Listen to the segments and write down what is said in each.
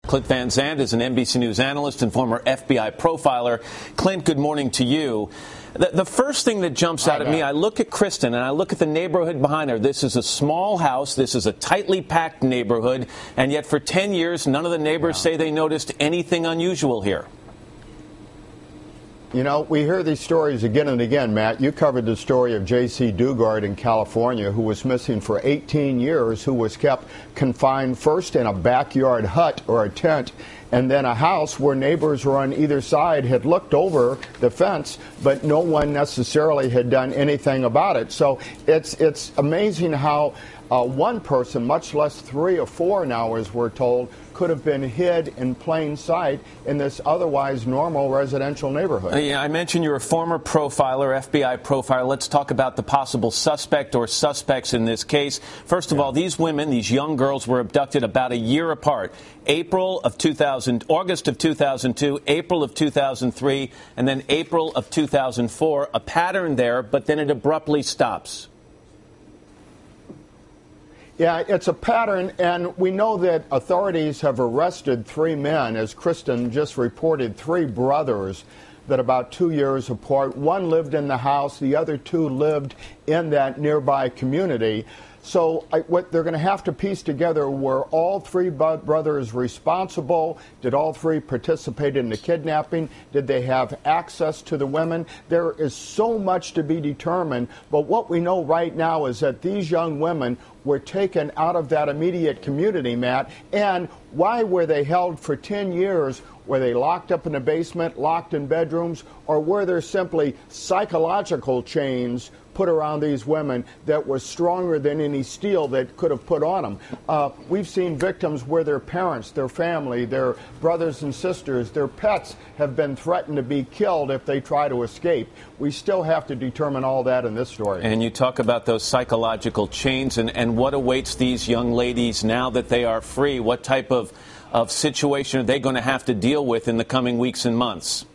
Clint Van Zandt is an NBC News analyst and former FBI profiler. Clint, good morning to you. The first thing that jumps out at me, I look at Kristen and I look at the neighborhood behind her. This is a small house. This is a tightly packed neighborhood. And yet for 10 years, none of the neighbors say they noticed anything unusual here. You know, we hear these stories again and again, Matt. You covered the story of J.C. Dugard in California, who was missing for 18 years, who was kept confined first in a backyard hut or a tent, and then a house where neighbors were on either side had looked over the fence, but no one necessarily had done anything about it. So it's amazing how one person, much less 3 or 4 now, as we're told, could have been hid in plain sight in this otherwise normal residential neighborhood. Yeah, I mentioned you're a former profiler, FBI profiler. Let's talk about the possible suspect or suspects in this case. First of all, these women, these young girls, were abducted about a year apart. August of 2002, April of 2003, and then April of 2004. A pattern there, but then it abruptly stops. Yeah, it's a pattern, and we know that authorities have arrested 3 men, as Kristen just reported, 3 brothers that about 2 years apart. One lived in the house, the other 2 lived in that nearby community. So what they're going to have to piece together, were all 3 brothers responsible? Did all 3 participate in the kidnapping? Did they have access to the women? There is so much to be determined, but what we know right now is that these young women were taken out of that immediate community, Matt. And why were they held for 10 years? Were they locked up in the basement, locked in bedrooms, or were there simply psychological chains put around these women that was stronger than any steel that could have put on them? We've seen victims where their parents, their family, their brothers and sisters, their pets have been threatened to be killed if they try to escape. We still have to determine all that in this story. And you talk about those psychological chains and what awaits these young ladies now that they are free. What type of situation are they going to have to deal with in the coming weeks and months?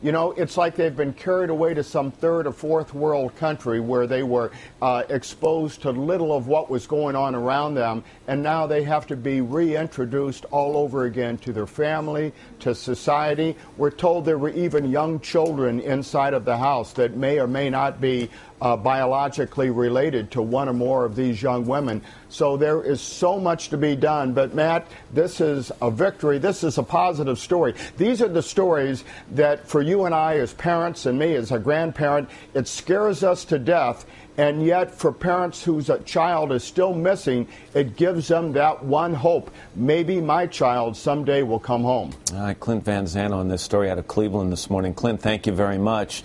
You know, it's like they've been carried away to some 3rd or 4th world country where they were exposed to little of what was going on around them, and now they have to be reintroduced all over again to their family, to society. We're told there were even young children inside of the house that may or may not be biologically related to one or more of these young women. So there is so much to be done. But, Matt, this is a victory. This is a positive story. These are the stories that, for you and I as parents and me as a grandparent, it scares us to death. And yet, for parents whose child is still missing, it gives them that one hope. Maybe my child someday will come home. All right, Clint Van Zandt on this story out of Cleveland this morning. Clint, thank you very much.